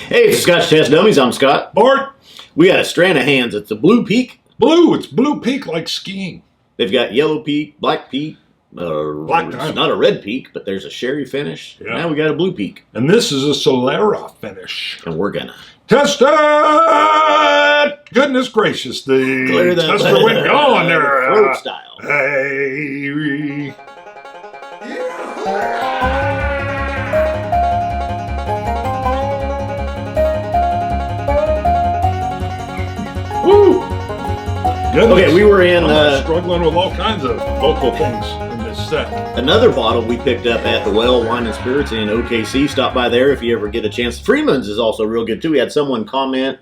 Hey, it's Scotch Test Dummies. I'm Scott. Bart. We got a Stranahan's. It's a blue peak. Blue. It's blue peak like skiing. They've got yellow peak, black peak. Black it's diamond. not a red peak, but there's a sherry finish. Yeah. Now we got a blue peak. And this is a Solera finish. And we're going to Test it! Goodness gracious, the clear that tester went going there. throat style. Hey. Woo! Goodness. Okay, we were in struggling with all kinds of vocal things in this set. another bottle we picked up at the Well Wine and Spirits in OKC. Stop by there if you ever get a chance. Freeman's is also real good too. We had someone comment.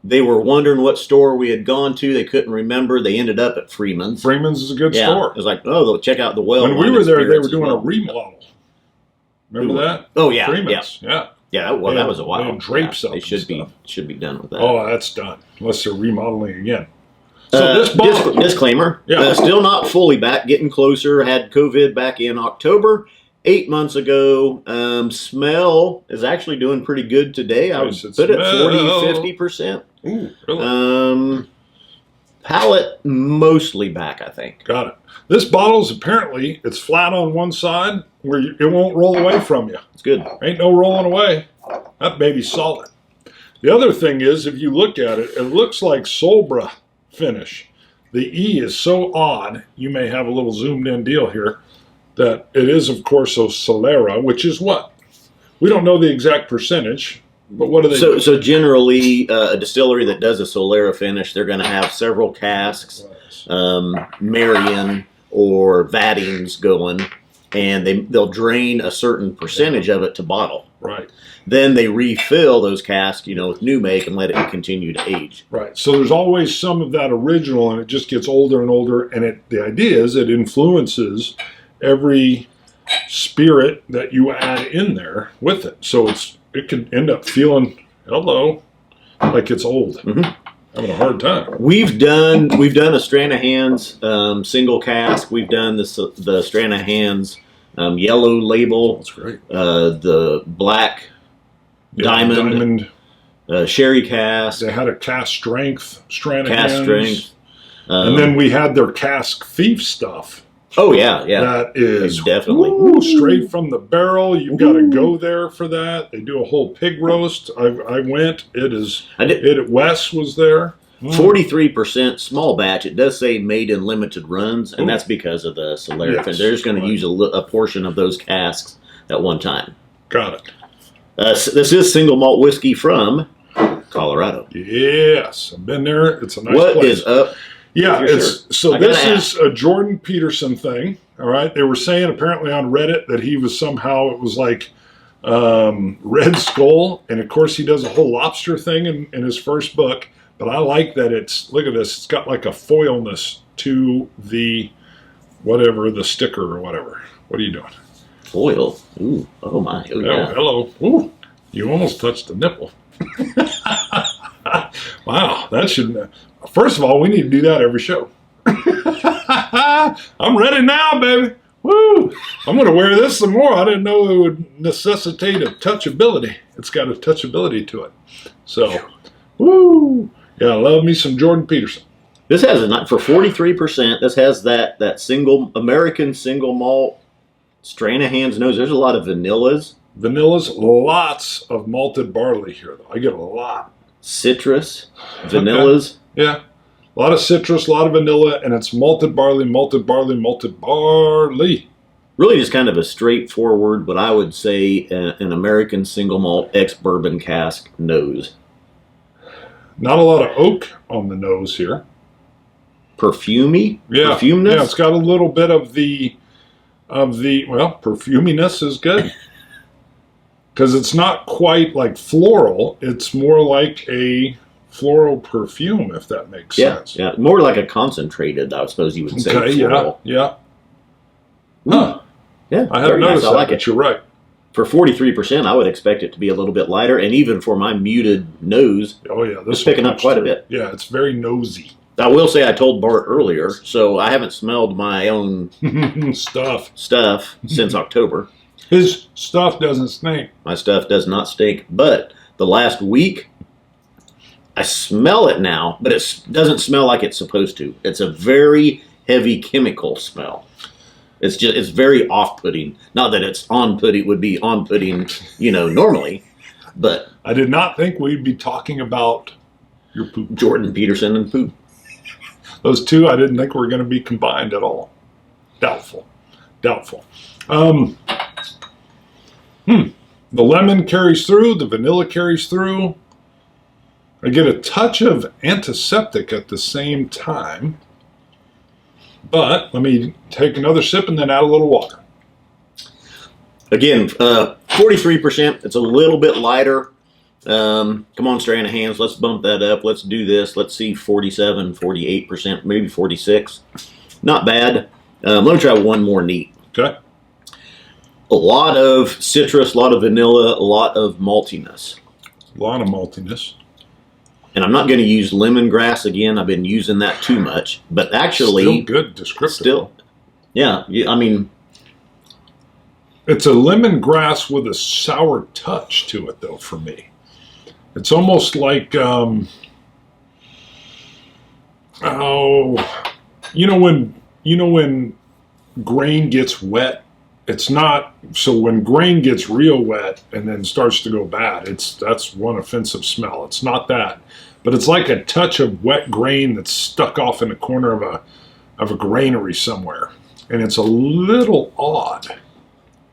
They were wondering what store we had gone to. They couldn't remember. They ended up at Freeman's. Freeman's is a good Yeah, store. it was like, oh, they'll check out the Well. When we Wine were and there, they Spirits were doing as well. a remodel. Remember that? Oh yeah, Freeman's. yeah. Yeah. That Yeah, was a while. they had drapes Yeah, up they and should stuff. be done with that. Oh, that's done. Unless they're remodeling again. So this bottle, disclaimer. Yeah. Still not fully back. Getting closer. Had COVID back in October. 8 months ago. Smell is actually doing pretty good today. I would Nice, it put it smell. 40-50%. ooh, really? Palate mostly back, I think. Got it. This bottle's apparently, it's flat on one side where it won't roll away from you. It's good. Ain't no rolling away. That baby's solid. The other thing is, if you look at it, it looks like Solera finish. The E is so odd, you may have a little zoomed in deal here, that it is, of course, a Solera, which is what? We don't know the exact percentage, but what do they do? So generally, a distillery that does a Solera finish, they're going to have several casks, Marion or Vattings going, and they'll drain a certain percentage of it to bottle. Right. Then they refill those casks, with new make and let it continue to age. Right. So there's always some of that original, and it just gets older and older. And the idea is it influences every spirit that you add in there with it. So it could end up feeling like it's old. Mm-hmm. Having a hard time. We've done a Stranahan's single cask. We've done the Stranahan's yellow label. That's great. The black diamond. Sherry cask. They had a cask strength, Stranahan's. Cask strength. And then we had their cask thief stuff. Oh yeah. That is definitely straight from the barrel. You've got to go there for that. They do a whole pig roast. I went. Wes was there. 43% small batch. It does say made in limited runs, and that's because of the Solera. Yes, They're just going to use a portion of those casks at one time. Got it. This is single malt whiskey from Colorado. Yes, I've been there. It's a nice What place. is up? Yeah, Sure. so I this gotta is a Jordan Peterson thing. All right, they were saying apparently on Reddit that he was somehow, it was like Red Skull, and of course he does a whole lobster thing in his first book. But I like that look at this, it's got like a foilness to the sticker or whatever. What are you doing? Foil. Ooh. Oh my. Oh, Oh, yeah. hello. Ooh, you almost touched the nipple. Wow, that should. First of all, we need to do that every show. I'm ready now, baby. Woo! I'm going to wear this some more. I didn't know it would necessitate a touchability. It's got a touchability to it. So, woo! Yeah, I love me some Jordan Peterson. This has for 43%. This has that single American single malt Stranahan's nose. There's a lot of vanillas. Vanillas, lots of malted barley here, though. I get a lot. Citrus, vanillas. Okay. Yeah. A lot of citrus, a lot of vanilla, and it's malted barley, malted barley, malted barley. Really just kind of a straightforward, what I would say, an American single malt ex-bourbon cask nose. Not a lot of oak on the nose here. Perfumey? Yeah. Perfumeness? Yeah, it's got a little bit of the perfuminess is good. Because it's not quite like floral. It's more like a floral perfume, if that makes sense. Yeah, more like a concentrated, I suppose you would say. Okay, floral. yeah. Huh. Yeah, I haven't very nice. noticed I that, like but it. you're right. For 43%, I would expect it to be a little bit lighter, and even for my muted nose, Oh, yeah. This it's picking will up quite a touch bit. through. Yeah, it's very nosy. I will say I told Bart earlier, so I haven't smelled my own stuff since October. His stuff doesn't stink. My stuff does not stink, but the last week, I smell it now, but it doesn't smell like it's supposed to. It's a very heavy chemical smell. It's very off-putting. Not that it's on-putting, would be on-putting, normally, but I did not think we'd be talking about your poop. Jordan Peterson and poop. Those two, I didn't think were going to be combined at all. Doubtful. The lemon carries through. The vanilla carries through. I get a touch of antiseptic at the same time. But let me take another sip and then add a little water. Again, 43%. It's a little bit lighter. Come on, Stranahans. Let's bump that up. Let's do this. Let's see 47, 48%, maybe 46. Not bad. Let me try one more neat. Okay. A lot of citrus, a lot of vanilla, a lot of maltiness. A lot of maltiness. And I'm not going to use lemongrass again. I've been using that too much. But actually... Still good descriptive. Still. Yeah, I mean... It's a lemongrass with a sour touch to it, though, for me. It's almost like... when grain gets wet, it's not... So when grain gets real wet and then starts to go bad, that's one offensive smell. It's not that. But it's like a touch of wet grain that's stuck off in the corner of a granary somewhere. And it's a little odd.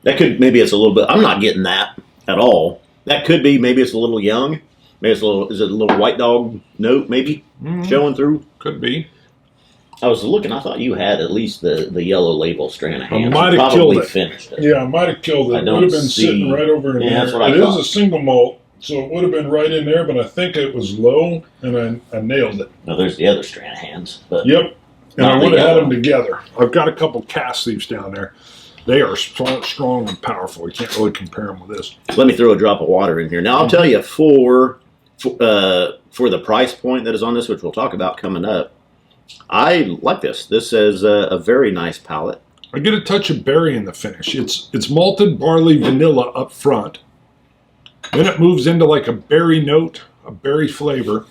That could... Maybe it's a little bit... I'm not getting that at all. That could be... Maybe it's a little young. Maybe it's a little... Is it a little white dog note, maybe? Showing through? Could be. I was looking. I thought you had at least the yellow label Stranahan. I might have killed it. Finished it. Yeah, I might have killed it. It would have been sitting right over in there. That's what I thought. It is a single malt, so it would have been right in there, but I think it was low, and I nailed it. Well, there's the other Stranahans. But yep. And I not would the have had yellow. them together. I've got a couple cast leaves down there. They are strong and powerful. You can't really compare them with this. Let me throw a drop of water in here. Now, I'll tell you, for the price point that is on this, which we'll talk about coming up, I like this. This is a very nice palate. I get a touch of berry in the finish. It's malted barley vanilla up front. Then it moves into like a berry note, a berry flavor.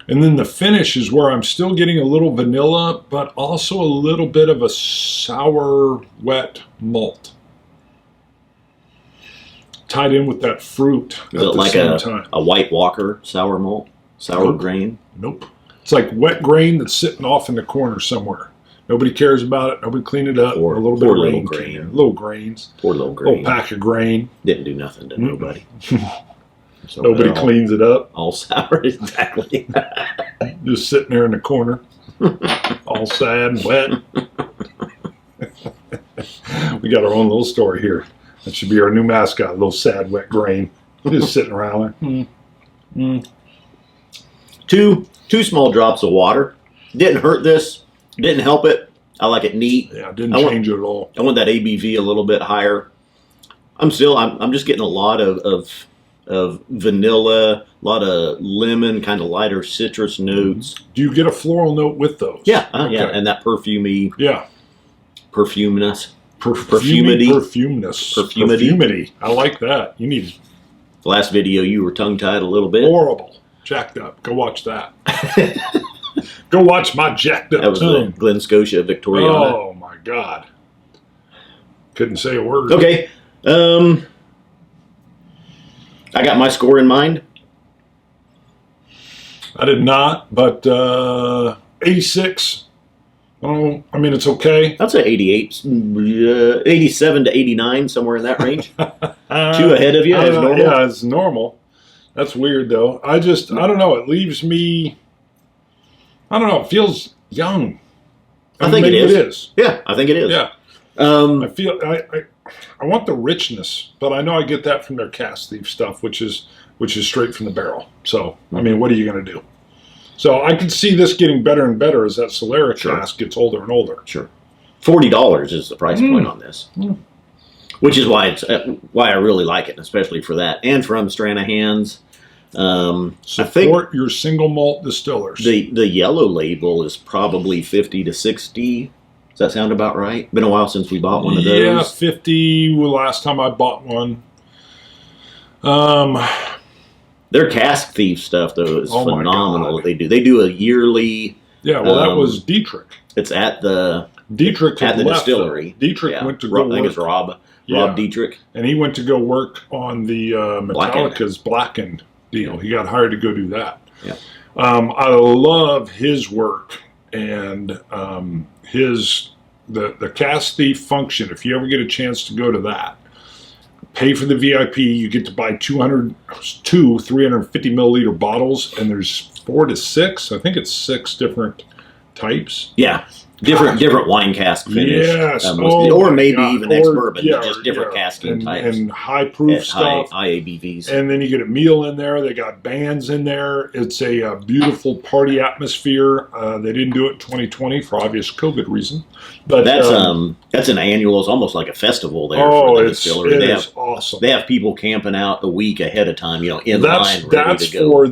And then the finish is where I'm still getting a little vanilla, but also a little bit of a sour, wet malt. Tied in with that fruit Is it at the like same time. a White Walker sour malt? Sour Nope. grain? Nope. It's like wet grain that's sitting off in the corner somewhere. Nobody cares about it. Nobody cleaned it up. Poor- a little bit poor of little rain. grain. Little grains. Poor little grain. Little pack of grain. Didn't do nothing to nobody. So Nobody they're cleans it up. all sour, exactly. Just sitting there in the corner. All sad and wet. We got our own little story here. That should be our new mascot, little sad, wet grain. Just sitting around there. Two small drops of water. Didn't hurt this. Didn't help it. I like it neat. Yeah, it didn't change it at all. I want that ABV a little bit higher. I'm just getting a lot of vanilla, a lot of lemon, kind of lighter citrus notes. Do you get a floral note with those? Yeah, Okay. yeah, and that perfumey, Yeah. perfuminess. Perfumity. Perfumity. I like that. You need The last video you were tongue tied a little bit. horrible. Jacked up. Go watch that. Go watch my jacked up That was the tongue. Glen Scotia Victoriana. Oh my God. Couldn't say a word. Okay. I got my score in mind. I did not, but 86. Oh, I mean, it's okay. I'd say 88, 87 to 89, somewhere in that range. Two ahead of you as normal. Yeah, it's normal. That's weird, though. I don't know. It leaves me, I don't know. It feels young. I think maybe it is. It is. Yeah, I think it is. Yeah. I feel, I want the richness, but I know I get that from their cast leaf stuff, which is straight from the barrel. So, I mean, what are you going to do? So I can see this getting better and better as that Solera cask gets older and older. Sure. $40 is the price point on this, which is why I really like it, especially for that, and from Stranahan's. I think Support your single malt distillers. the yellow label is probably 50 to 60. Does that sound about right? Been a while since we bought one of those. Yeah, 50 was the last time I bought one. Their Cask Thief stuff, though, is Oh my phenomenal. God. They do a yearly. Yeah, well, that was Dietrich. It's at the Dietrich at the left, distillery. Dietrich Yeah. went to go I think work. it's Rob Yeah. Dietrich. And he went to go work on the Metallica's Blackened deal. He got hired to go do that. Yeah. I love his work and the Cask Thief function. If you ever get a chance to go to that, pay for the VIP. You get to buy 350 milliliter bottles, and there's 4 to 6. I think it's 6 different types. Yeah. Different wine cask finish. Yes. Or maybe even Or- ex-bourbon, yeah, but just different casking types. And high proof at stuff. high ABVs. And then you get a meal in there. They got bands in there. It's a beautiful party atmosphere. They didn't do it in 2020 for obvious COVID reason. But that's an annual. It's almost like a festival there oh, for the it's distillery. it They is have awesome. they have people camping out a week ahead of time, in line, ready That's to go. for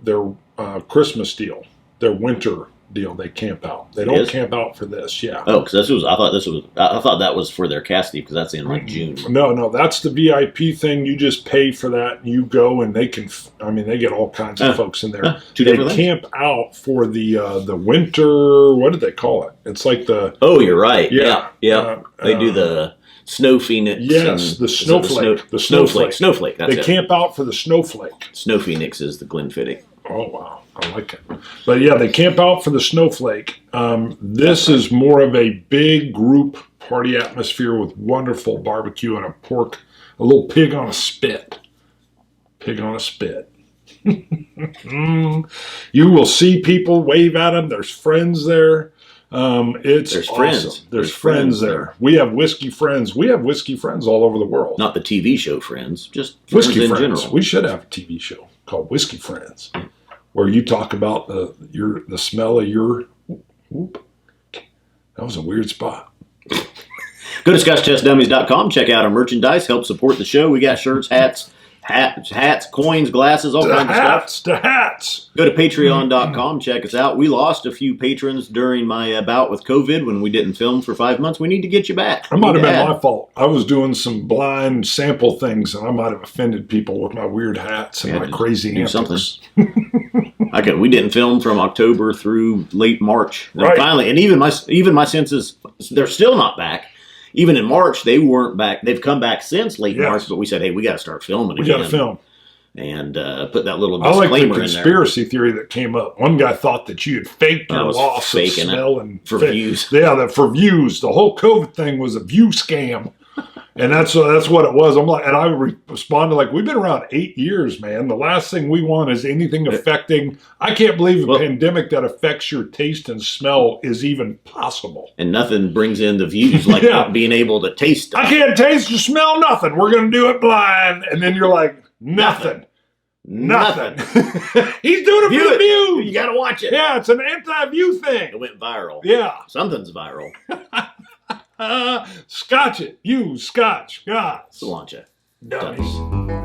their Christmas deal, their winter deal. They camp out. They don't camp out for this. Yeah. Oh, because I thought that was for their Cask Thief because that's in like June. No, that's the VIP thing. You just pay for that, and you go, and they get all kinds of folks in there. Two They different things. camp out for the winter. What do they call it? It's like the Oh, you're right. Yeah. Yeah. They do the Snow Phoenix. yes, the snowflake. The snowflake. Snowflake. That's They it. camp out for the snowflake. Snow Phoenix is the Glenfiddich. Oh, wow. I like it. But yeah, they camp out for the snowflake. This is more of a big group party atmosphere with wonderful barbecue and a little pig on a spit. Pig on a spit. You will see people wave at them. There's friends there. There's awesome. Friends. There's friends there. We have whiskey friends. We have whiskey friends all over the world. Not the TV show Friends, just Whiskey friends in Friends. general. We should have a TV show called Whiskey Friends, where you talk about the smell of your. Whoop. That was a weird spot. Go to ScotchTestDummies.com. Check out our merchandise. Help support the show. We got shirts, hats, coins, glasses, all kinds of stuff. The hats. Go to Patreon.com. Check us out. We lost a few patrons during my bout with COVID when we didn't film for 5 months. We need to get you back. That might have been my fault. I was doing some blind sample things, and I might have offended people with my weird hats and my crazy antics. We didn't film from October through late March. And Right. finally, and even my senses, they're still not back. Even in March, they weren't back. They've come back since late March, but we said, hey, we got to start filming again. We got to film. And put that little I disclaimer like the in there. conspiracy theory that came up. One guy thought that you had faked your loss of smell and for views. Yeah, for views. The whole COVID thing was a view scam. And that's what it was. I'm like, and I responded like, we've been around 8 years, man. The last thing we want is anything affecting. I can't believe a pandemic that affects your taste and smell is even possible. And nothing brings in the views like not being able to taste stuff. I can't taste or smell nothing. We're going to do it blind. And then you're like, nothing. He's doing it for the views. You got to watch it. Yeah, it's an anti-view thing. It went viral. Yeah. Something's viral. Scotch it. Use Scotch. Guys. Cilantro. Dummies.